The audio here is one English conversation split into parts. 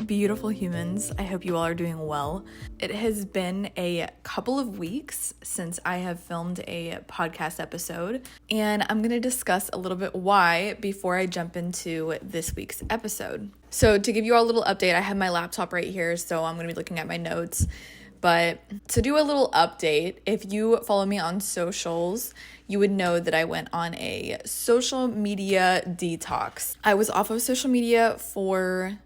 beautiful humans. I hope you all are doing well. It has been a couple of weeks since I have filmed a podcast episode, and I'm going to discuss a little bit why before I jump into this week's episode. So to give you all a little update, I have my laptop right here, so I'm going to be looking at my notes. But to do a little update, if you follow me on socials, you would know that I went on a social media detox. I was off of social media for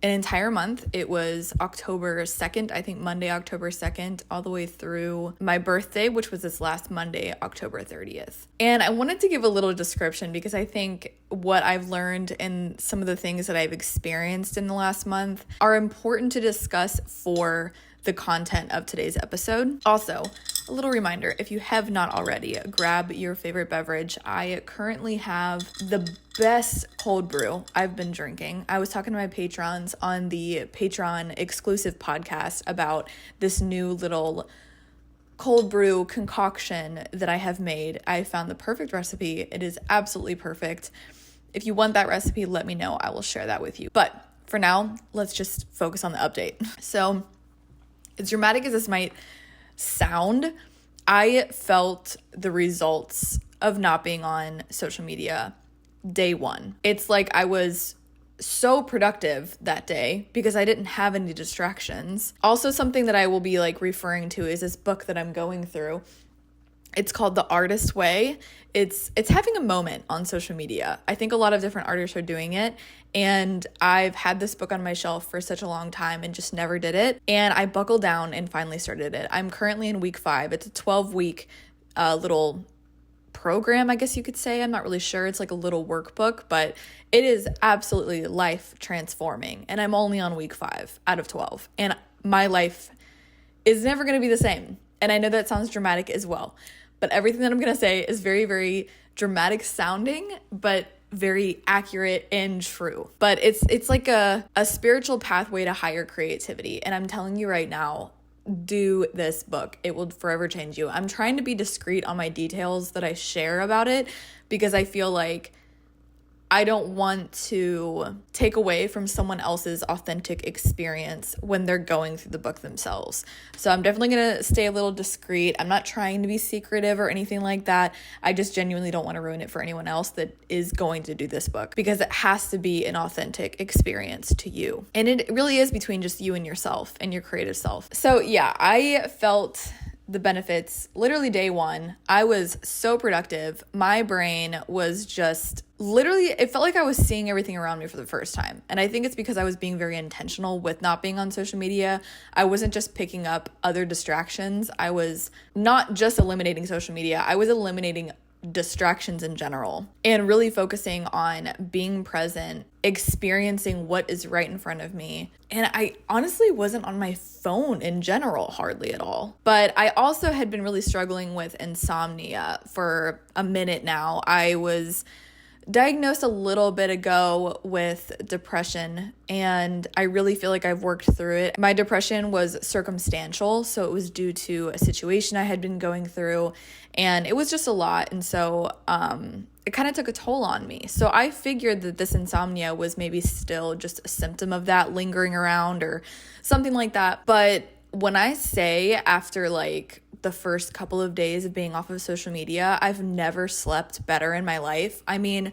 an entire month. It was October 2nd, I think Monday, October 2nd, all the way through my birthday, which was this last Monday, October 30th. And I wanted to give a little description because I think what I've learned and some of the things that I've experienced in the last month are important to discuss for the content of today's episode. Also, a little reminder, if you have not already, grab your favorite beverage. I currently have the best cold brew I've been drinking. I was talking to my patrons on the Patreon exclusive podcast about this new little cold brew concoction that I have made. I found the perfect recipe. It is absolutely perfect. If you want that recipe, let me know. I will share that with you. But for now, let's just focus on the update. So, as dramatic as this might sound, I felt the results of not being on social media day one. It's like I was so productive that day because I didn't have any distractions. Also, something that I will be referring to is this book that I'm going through. It's called The Artist Way. It's having a moment on social media. I think a lot of different artists are doing it, and I've had this book on my shelf for such a long time and just never did it. And I buckled down and finally started it. I'm currently in week 5. It's a 12-week little program, I guess you could say. I'm not really sure. It's like a little workbook, but it is absolutely life transforming. And I'm only on week 5 out of 12. And my life is never going to be the same. And I know that sounds dramatic as well, but everything that I'm going to say is very, very dramatic sounding, but very accurate and true. But it's like a spiritual pathway to higher creativity. And I'm telling you right now, do this book. It will forever change you. I'm trying to be discreet on my details that I share about it because I feel like I don't want to take away from someone else's authentic experience when they're going through the book themselves. So I'm definitely going to stay a little discreet. I'm not trying to be secretive or anything like that. I just genuinely don't want to ruin it for anyone else that is going to do this book because it has to be an authentic experience to you. And it really is between just you and yourself and your creative self. So yeah, I felt the benefits literally day one. I was so productive. My brain was just literally, it felt like I was seeing everything around me for the first time. And I think it's because I was being very intentional with not being on social media. I wasn't just picking up other distractions. I was not just eliminating social media. I was eliminating distractions in general and really focusing on being present, experiencing what is right in front of me. And I honestly wasn't on my phone in general hardly at all. But I also had been really struggling with insomnia for a minute now. I was diagnosed a little bit ago with depression, and I really feel like I've worked through it. My depression was circumstantial, so it was due to a situation I had been going through, and it was just a lot. And so it kind of took a toll on me. So I figured that this insomnia was maybe still just a symptom of that lingering around or something like that. But when I say after the first couple of days of being off of social media, I've never slept better in my life. I mean,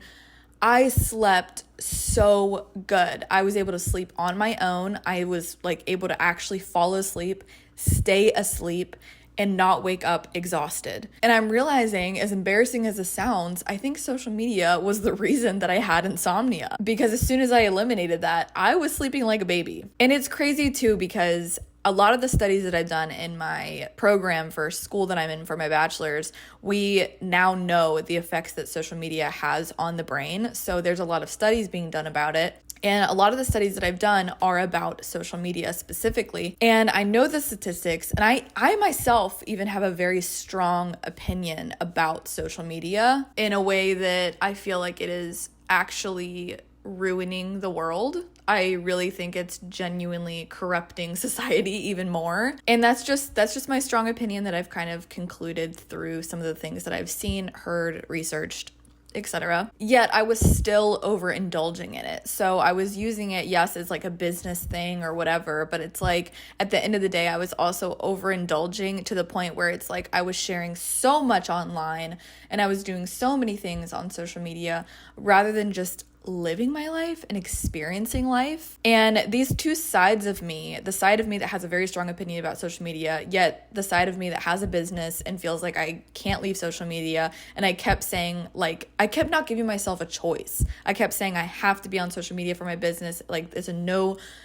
I slept so good. I was able to sleep on my own. I was able to actually fall asleep, stay asleep, and not wake up exhausted. And I'm realizing, as embarrassing as this sounds, I think social media was the reason that I had insomnia, because as soon as I eliminated that, I was sleeping like a baby. And it's crazy too, because a lot of the studies that I've done in my program for school that I'm in for my bachelor's, we now know the effects that social media has on the brain. So there's a lot of studies being done about it. And a lot of the studies that I've done are about social media specifically. And I know the statistics, and I myself even have a very strong opinion about social media in a way that I feel like it is actually ruining the world. I really think it's genuinely corrupting society even more. And that's just my strong opinion that I've kind of concluded through some of the things that I've seen, heard, researched, etc. Yet I was still overindulging in it. So I was using it, yes, as like a business thing or whatever, but it's like at the end of the day, I was also overindulging to the point where it's like I was sharing so much online and I was doing so many things on social media rather than just living my life and experiencing life. And these two sides of me, the side of me that has a very strong opinion about social media, yet the side of me that has a business and feels like I can't leave social media. And I kept saying, like, I kept not giving myself a choice. I kept saying I have to be on social media for my business. Like, it's a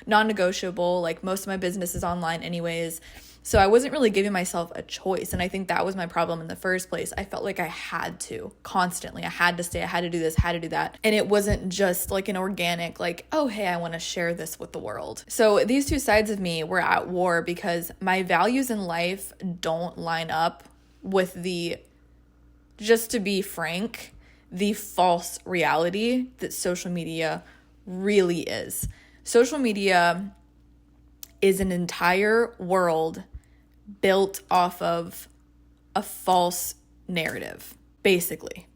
non-negotiable. Like, most of my business is online anyways. So I wasn't really giving myself a choice. And I think that was my problem in the first place. I felt like I had to constantly. I had to stay. I had to do this, had to do that. And it wasn't just like an organic, like, oh, hey, I want to share this with the world. So these two sides of me were at war because my values in life don't line up with just to be frank, the false reality that social media really is. Social media is an entire world built off of a false narrative, basically,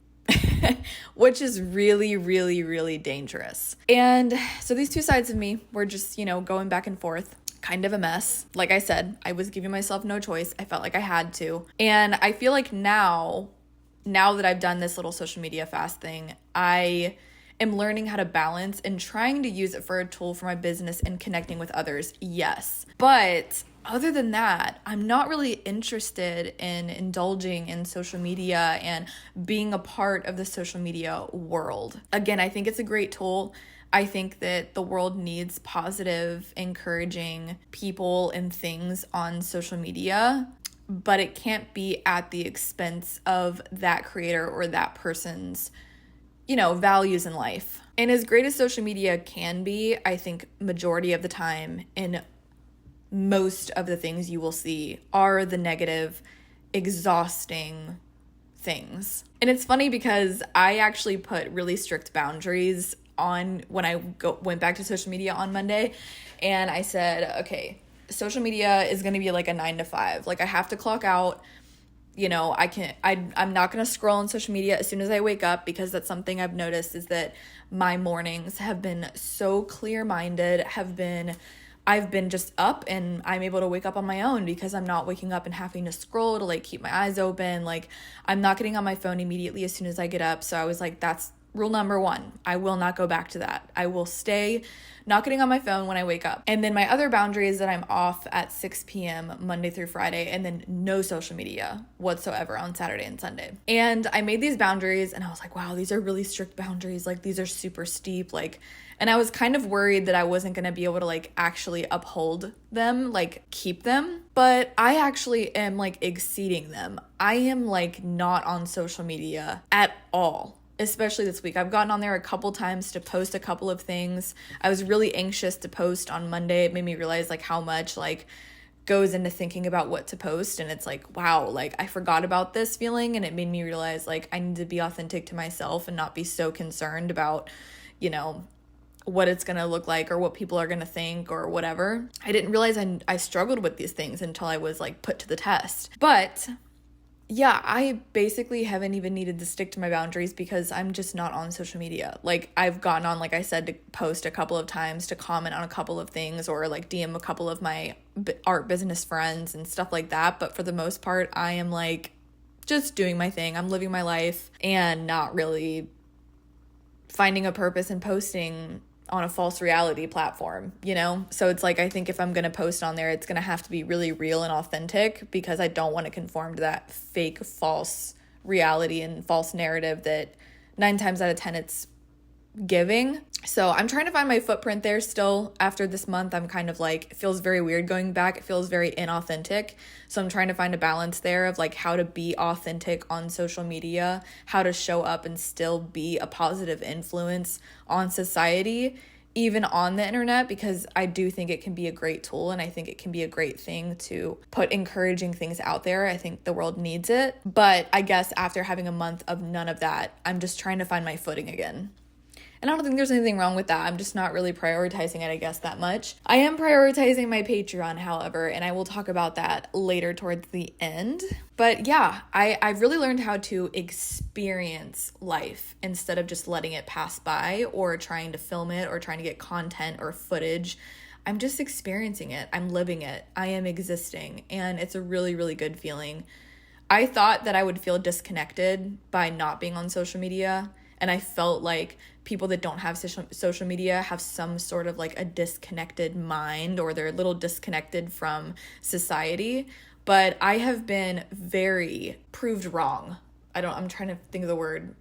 which is really, really, really dangerous. And so these two sides of me were just, going back and forth, kind of a mess. Like I said, I was giving myself no choice. I felt like I had to. And I feel like now that I've done this little social media fast thing, I am learning how to balance and trying to use it for a tool for my business and connecting with others. Yes. But other than that, I'm not really interested in indulging in social media and being a part of the social media world. Again, I think it's a great tool. I think that the world needs positive, encouraging people and things on social media, but it can't be at the expense of that creator or that person's values in life. And as great as social media can be, I think majority of the time in most of the things you will see are the negative, exhausting things. And it's funny because I actually put really strict boundaries on when I went back to social media on Monday. And I said, okay, social media is going to be like a 9 to 5. Like I have to clock out. I'm not going to scroll on social media as soon as I wake up, because that's something I've noticed is that my mornings have been so clear-minded, I've been just up and I'm able to wake up on my own because I'm not waking up and having to scroll to like keep my eyes open. Like I'm not getting on my phone immediately as soon as I get up. So I was like, that's rule number 1. I will not go back to that. I will stay not getting on my phone when I wake up. And then my other boundary is that I'm off at 6 p.m. Monday through Friday, and then no social media whatsoever on Saturday and Sunday. And I made these boundaries and I was like, wow, these are really strict boundaries. Like these are super steep. And I was kind of worried that I wasn't going to be able to like actually uphold them, like keep them. But I actually am like exceeding them. I am like not on social media at all. Especially this week. I've gotten on there a couple times to post a couple of things. I was really anxious to post on Monday. It made me realize like how much like goes into thinking about what to post. And it's like, wow, like I forgot about this feeling. And it made me realize like I need to be authentic to myself and not be so concerned about, what it's going to look like or what people are going to think or whatever. I didn't realize I struggled with these things until I was like put to the test. But yeah, I basically haven't even needed to stick to my boundaries because I'm just not on social media. Like I've gotten on, like I said, to post a couple of times, to comment on a couple of things, or like DM a couple of my art business friends and stuff like that. But for the most part, I am like just doing my thing. I'm living my life and not really finding a purpose in posting on a false reality platform, So it's like, I think if I'm going to post on there, it's going to have to be really real and authentic because I don't want to conform to that fake, false reality and false narrative that 9 times out of 10 it's giving. So I'm trying to find my footprint there still. After this month, I'm kind of like, it feels very weird going back. It feels very inauthentic. So I'm trying to find a balance there of like how to be authentic on social media, how to show up and still be a positive influence on society, even on the internet, because I do think it can be a great tool and I think it can be a great thing to put encouraging things out there. I think the world needs it. But I guess after having a month of none of that, I'm just trying to find my footing again. And I don't think there's anything wrong with that. I'm just not really prioritizing it, I guess, that much. I am prioritizing my Patreon, however, and I will talk about that later towards the end. But yeah, I've really learned how to experience life instead of just letting it pass by or trying to film it or trying to get content or footage. I'm just experiencing it. I'm living it. I am existing. And it's a really, really good feeling. I thought that I would feel disconnected by not being on social media. And I felt like people that don't have social media have some sort of like a disconnected mind, or they're a little disconnected from society. But I have been very proved wrong. I'm trying to think of the word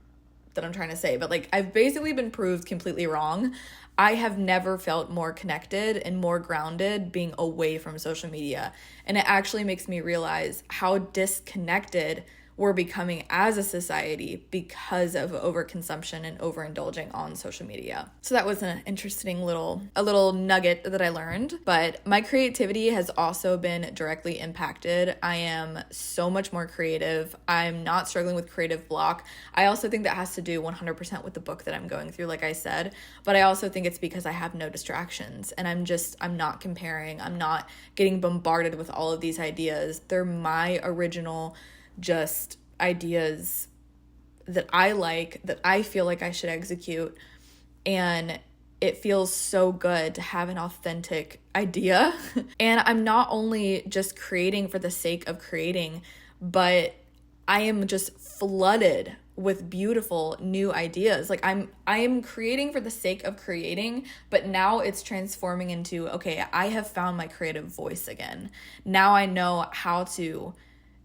that I'm trying to say, but like I've basically been proved completely wrong. I have never felt more connected and more grounded being away from social media. And it actually makes me realize how disconnected we're becoming as a society because of overconsumption and overindulging on social media. So that was an interesting little nugget that I learned. But my creativity has also been directly impacted. I am so much more creative. I'm not struggling with creative block. I also think that has to do 100% with the book that I'm going through, like I said. But I also think it's because I have no distractions and I'm not comparing. I'm not getting bombarded with all of these ideas. They're my original just ideas that I like, that I feel like I should execute. And it feels so good to have an authentic idea. And I'm not only just creating for the sake of creating, but I am just flooded with beautiful new ideas. Like I am creating for the sake of creating, but now it's transforming into, okay, I have found my creative voice again. Now I know how to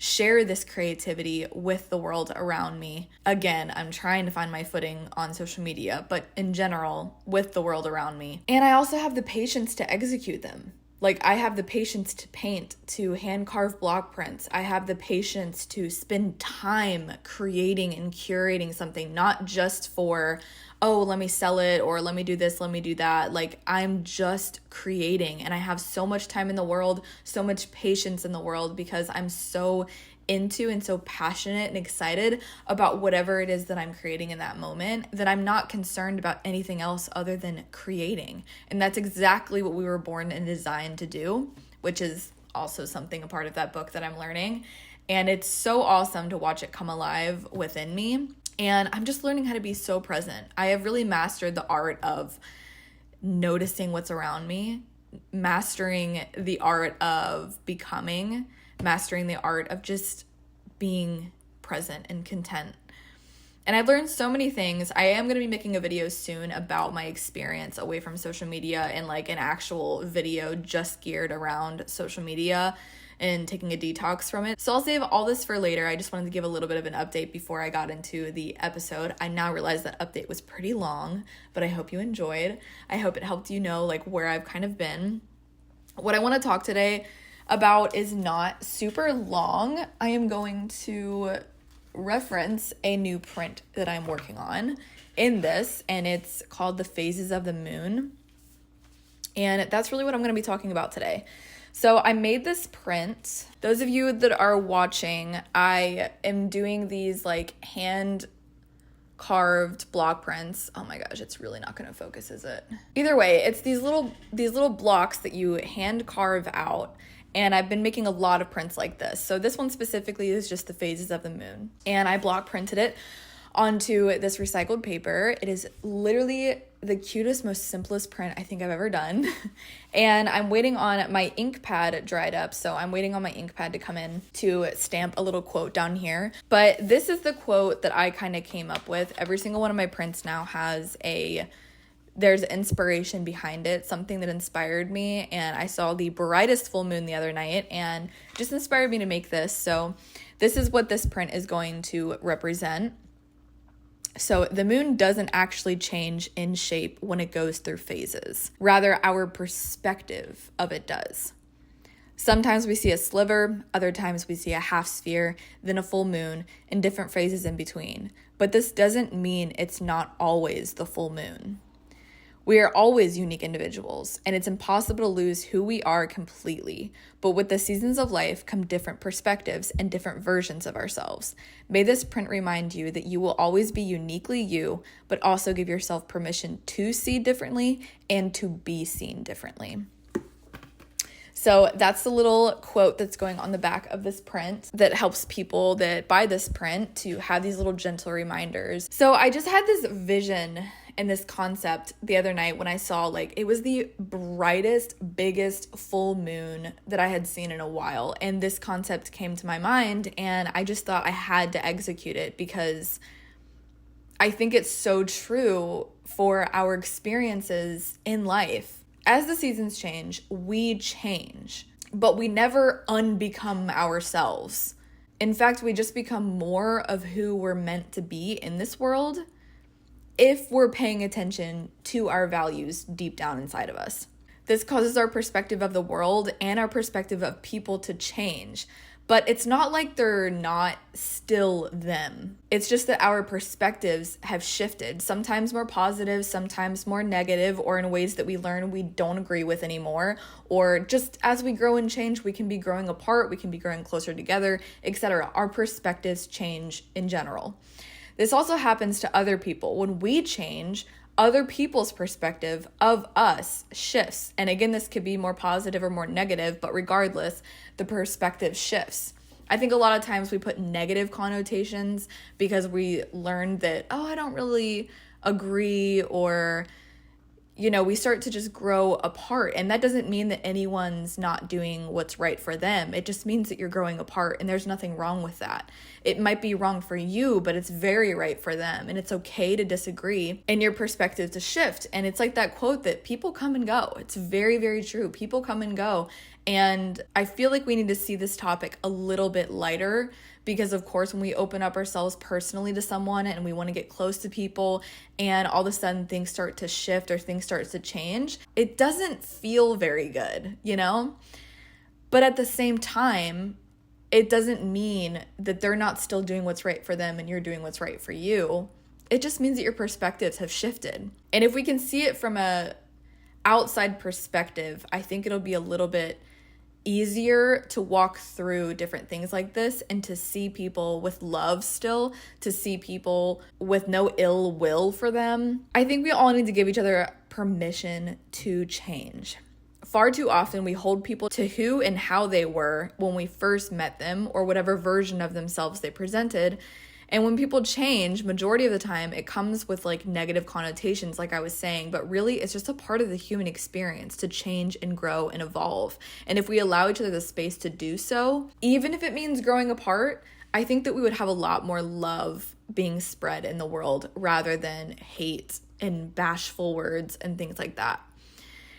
share this creativity with the world around me. Again, I'm trying to find my footing on social media, but in general, with the world around me. And I also have the patience to execute them. Like I have the patience to paint, to hand carve block prints. I have the patience to spend time creating and curating something, not just for, oh, let me sell it, or let me do this, let me do that. Like I'm just creating, and I have so much time in the world, so much patience in the world, because I'm so into and so passionate and excited about whatever it is that I'm creating in that moment, that I'm not concerned about anything else other than creating. And that's exactly what we were born and designed to do, which is also something a part of that book that I'm learning. And it's so awesome to watch it come alive within me. And I'm just learning how to be so present. I have really mastered the art of noticing what's around me, mastering the art of becoming, mastering the art of just being present and content. And I've learned so many things. I am going to be making a video soon about my experience away from social media, and like an actual video just geared around social media and taking a detox from it. So I'll save all this for later. I just wanted to give a little bit of an update before I got into the episode. I now realize that update was pretty long, but I hope you enjoyed. I hope it helped you know like where I've kind of been. What I want to talk today about is not super long. I am going to reference a new print that I'm working on in this, and it's called The Phases of the Moon. And that's really what I'm going to be talking about today. So I made this print. Those of you that are watching, I am doing these like hand carved block prints. Oh my gosh, it's really not going to focus, is it? Either way, it's these little blocks that you hand carve out. And I've been making a lot of prints like this. So this one specifically is just the phases of the moon. And I block printed it onto this recycled paper. It is literally the cutest, most simplest print I think I've ever done. And I'm waiting on my ink pad dried up. So I'm waiting on my ink pad to come in to stamp a little quote down here. But this is the quote that I kind of came up with. Every single one of my prints now has there's inspiration behind it, something that inspired me. And I saw the brightest full moon the other night and just inspired me to make this. So this is what this print is going to represent. So the moon doesn't actually change in shape when it goes through phases. Rather, our perspective of it does. Sometimes we see a sliver, other times we see a half sphere, then a full moon, and different phases in between. But this doesn't mean it's not always the full moon. We are always unique individuals, and it's impossible to lose who we are completely. But with the seasons of life come different perspectives and different versions of ourselves. May this print remind you that you will always be uniquely you, but also give yourself permission to see differently and to be seen differently. So that's the little quote that's going on the back of this print that helps people that buy this print to have these little gentle reminders. So I just had this vision and this concept the other night when I saw, like, it was the brightest, biggest full moon that I had seen in a while. And this concept came to my mind, and I just thought I had to execute it because I think it's so true for our experiences in life. As the seasons change, we change, but we never unbecome ourselves. In fact, we just become more of who we're meant to be in this world if we're paying attention to our values deep down inside of us. This causes our perspective of the world and our perspective of people to change. But it's not like they're not still them. It's just that our perspectives have shifted, sometimes more positive, sometimes more negative, or in ways that we learn we don't agree with anymore. Or just as we grow and change, we can be growing apart, we can be growing closer together, etc. Our perspectives change in general. This also happens to other people. When we change, other people's perspective of us shifts. And again, this could be more positive or more negative, but regardless, the perspective shifts. I think a lot of times we put negative connotations because we learned that, I don't really agree, or, we start to just grow apart. And that doesn't mean that anyone's not doing what's right for them. It just means that you're growing apart, and there's nothing wrong with that. It might be wrong for you, but it's very right for them. And it's okay to disagree and your perspective to shift. And it's like that quote that people come and go. It's very, very true. People come and go. And I feel like we need to see this topic a little bit lighter because, of course, when we open up ourselves personally to someone and we want to get close to people and all of a sudden things start to shift or things start to change, it doesn't feel very good, But at the same time, it doesn't mean that they're not still doing what's right for them and you're doing what's right for you. It just means that your perspectives have shifted. And if we can see it from a outside perspective, I think it'll be a little bit easier to walk through different things like this and to see people with love still, to see people with no ill will for them. I think we all need to give each other permission to change. Far too often we hold people to who and how they were when we first met them or whatever version of themselves they presented. And when people change, majority of the time, it comes with like negative connotations, like I was saying, but really it's just a part of the human experience to change and grow and evolve. And if we allow each other the space to do so, even if it means growing apart, I think that we would have a lot more love being spread in the world rather than hate and bashful words and things like that.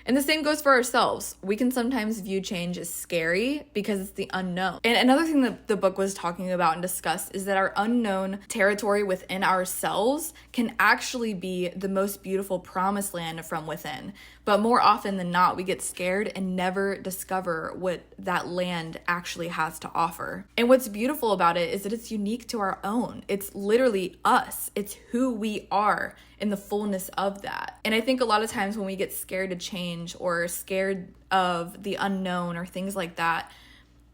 And the same goes for ourselves. We can sometimes view change as scary because it's the unknown. And another thing that the book was talking about and discussed is that our unknown territory within ourselves can actually be the most beautiful promised land from within. But more often than not, we get scared and never discover what that land actually has to offer. And what's beautiful about it is that it's unique to our own. It's literally us. It's who we are in the fullness of that. And I think a lot of times when we get scared to change or scared of the unknown or things like that,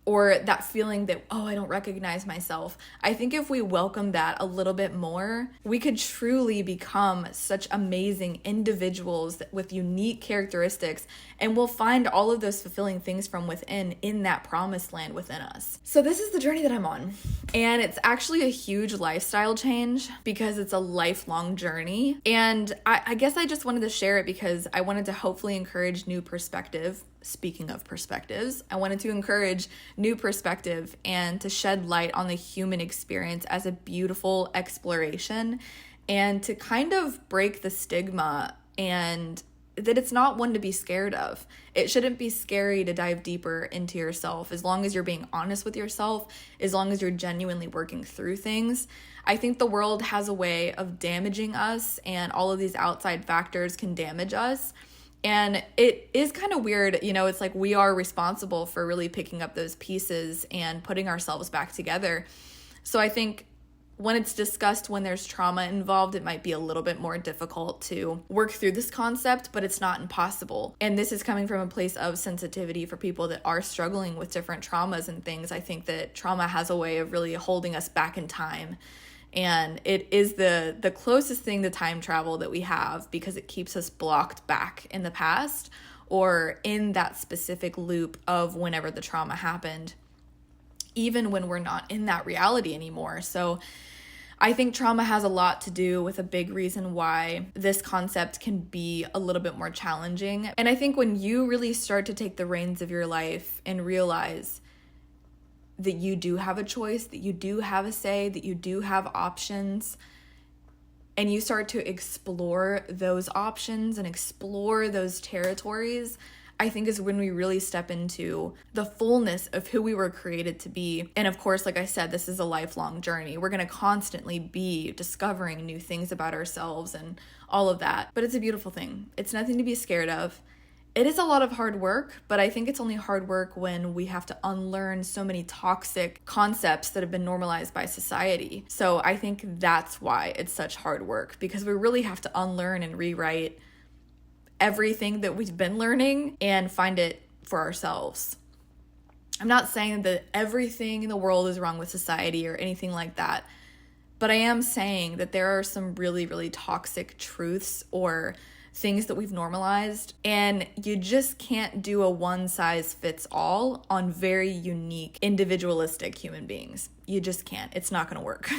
or that feeling that, I don't recognize myself, I think if we welcome that a little bit more, we could truly become such amazing individuals with unique characteristics, and we'll find all of those fulfilling things from within in that promised land within us. So this is the journey that I'm on, and it's actually a huge lifestyle change because it's a lifelong journey. And I guess I just wanted to share it because I wanted to hopefully encourage new perspective. Speaking of perspectives, I wanted to encourage new perspective and to shed light on the human experience as a beautiful exploration and to kind of break the stigma and that it's not one to be scared of. It shouldn't be scary to dive deeper into yourself as long as you're being honest with yourself, as long as you're genuinely working through things. I think the world has a way of damaging us, and all of these outside factors can damage us. And it is kind of weird, it's like we are responsible for really picking up those pieces and putting ourselves back together. So I think when it's discussed when there's trauma involved, it might be a little bit more difficult to work through this concept, but it's not impossible. And this is coming from a place of sensitivity for people that are struggling with different traumas and things. I think that trauma has a way of really holding us back in time. And it is the closest thing to time travel that we have, because it keeps us blocked back in the past or in that specific loop of whenever the trauma happened, even when we're not in that reality anymore. So I think trauma has a lot to do with a big reason why this concept can be a little bit more challenging. And I think when you really start to take the reins of your life and realize that you do have a choice, that you do have a say, that you do have options, and you start to explore those options and explore those territories, I think is when we really step into the fullness of who we were created to be. And of course, like I said, this is a lifelong journey. We're going to constantly be discovering new things about ourselves and all of that. But it's a beautiful thing. It's nothing to be scared of. It is a lot of hard work, but I think it's only hard work when we have to unlearn so many toxic concepts that have been normalized by society. So I think that's why it's such hard work, because we really have to unlearn and rewrite everything that we've been learning and find it for ourselves. I'm not saying that everything in the world is wrong with society or anything like that, but I am saying that there are some really, really toxic truths or things that we've normalized, and you just can't do a one-size-fits-all on very unique, individualistic human beings. You just can't. It's not going to work.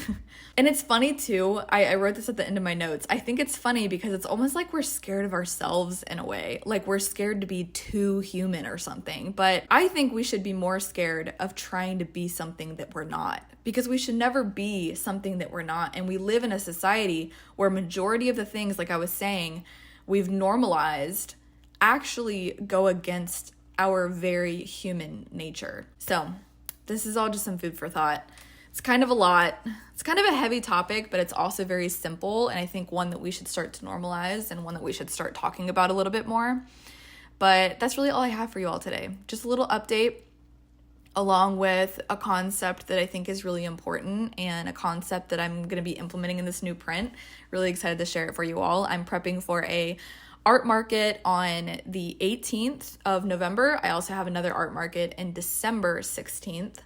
And it's funny too. I wrote this at the end of my notes. I think it's funny because it's almost like we're scared of ourselves in a way. Like we're scared to be too human or something. But I think we should be more scared of trying to be something that we're not, because we should never be something that we're not. And we live in a society where majority of the things, like I was saying, we've normalized actually go against our very human nature. So this is all just some food for thought. It's kind of a lot. It's kind of a heavy topic, but it's also very simple. And I think one that we should start to normalize and one that we should start talking about a little bit more. But that's really all I have for you all today. Just a little update along with a concept that I think is really important and a concept that I'm going to be implementing in this new print. Really excited to share it for you all. I'm prepping for a art market on the 18th of November. I also have another art market in December 16th.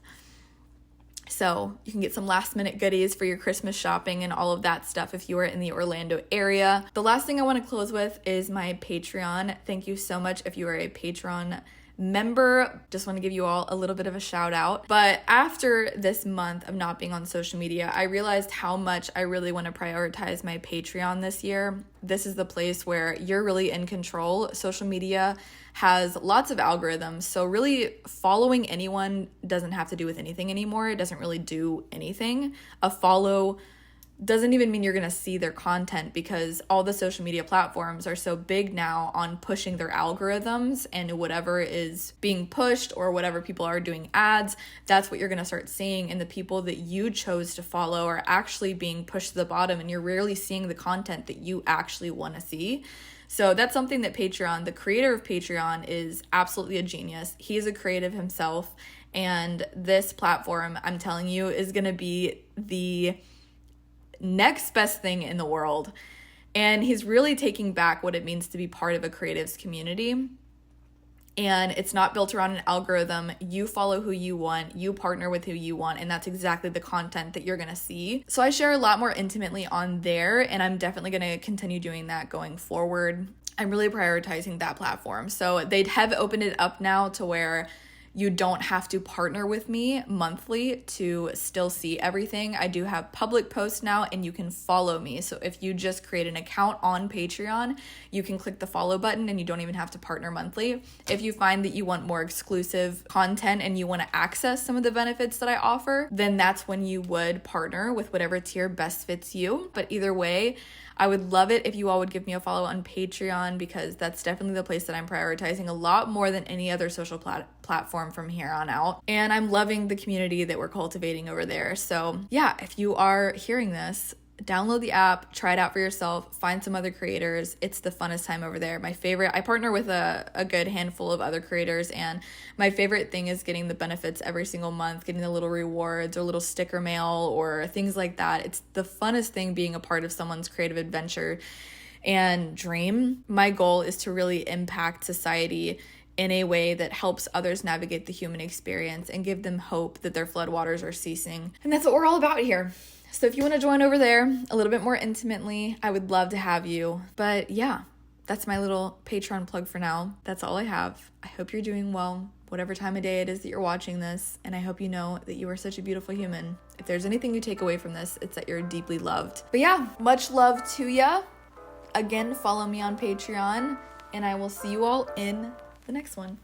So you can get some last minute goodies for your Christmas shopping and all of that stuff if you are in the Orlando area. The last thing I want to close with is my Patreon. Thank you so much if you are a Patreon member. Just want to give you all a little bit of a shout out. But after this month of not being on social media, I realized how much I really want to prioritize my Patreon this year. This is the place where you're really in control. Social media has lots of algorithms, so really following anyone doesn't have to do with anything anymore. It doesn't really do anything. A follow doesn't even mean you're going to see their content, because all the social media platforms are so big now on pushing their algorithms, and whatever is being pushed or whatever people are doing ads, that's what you're going to start seeing. And the people that you chose to follow are actually being pushed to the bottom, and you're rarely seeing the content that you actually want to see. So that's something that Patreon, the creator of Patreon, is absolutely a genius. He is a creative himself, and this platform, I'm telling you, is going to be the next best thing in the world. And he's really taking back what it means to be part of a creatives community. And it's not built around an algorithm. You follow who you want, you partner with who you want, and that's exactly the content that you're going to see. So I share a lot more intimately on there, and I'm definitely going to continue doing that going forward. I'm really prioritizing that platform. So they have opened it up now to where you don't have to partner with me monthly to still see everything. I do have public posts now, and you can follow me. So if you just create an account on Patreon, you can click the follow button and you don't even have to partner monthly. If you find that you want more exclusive content and you want to access some of the benefits that I offer, then that's when you would partner with whatever tier best fits you. But either way, I would love it if you all would give me a follow on Patreon, because that's definitely the place that I'm prioritizing a lot more than any other social platform from here on out. And I'm loving the community that we're cultivating over there. So yeah, if you are hearing this, download the app, try it out for yourself, find some other creators. It's the funnest time over there. My favorite, I partner with a good handful of other creators, and my favorite thing is getting the benefits every single month, getting the little rewards or little sticker mail or things like that. It's the funnest thing being a part of someone's creative adventure and dream. My goal is to really impact society in a way that helps others navigate the human experience and give them hope that their floodwaters are ceasing. And that's what we're all about here. So if you want to join over there a little bit more intimately, I would love to have you. But yeah, that's my little Patreon plug for now. That's all I have. I hope you're doing well, whatever time of day it is that you're watching this, and I hope you know that you are such a beautiful human. If there's anything you take away from this, it's that you're deeply loved. But yeah, much love to ya. Again, follow me on Patreon, and I will see you all in the next one.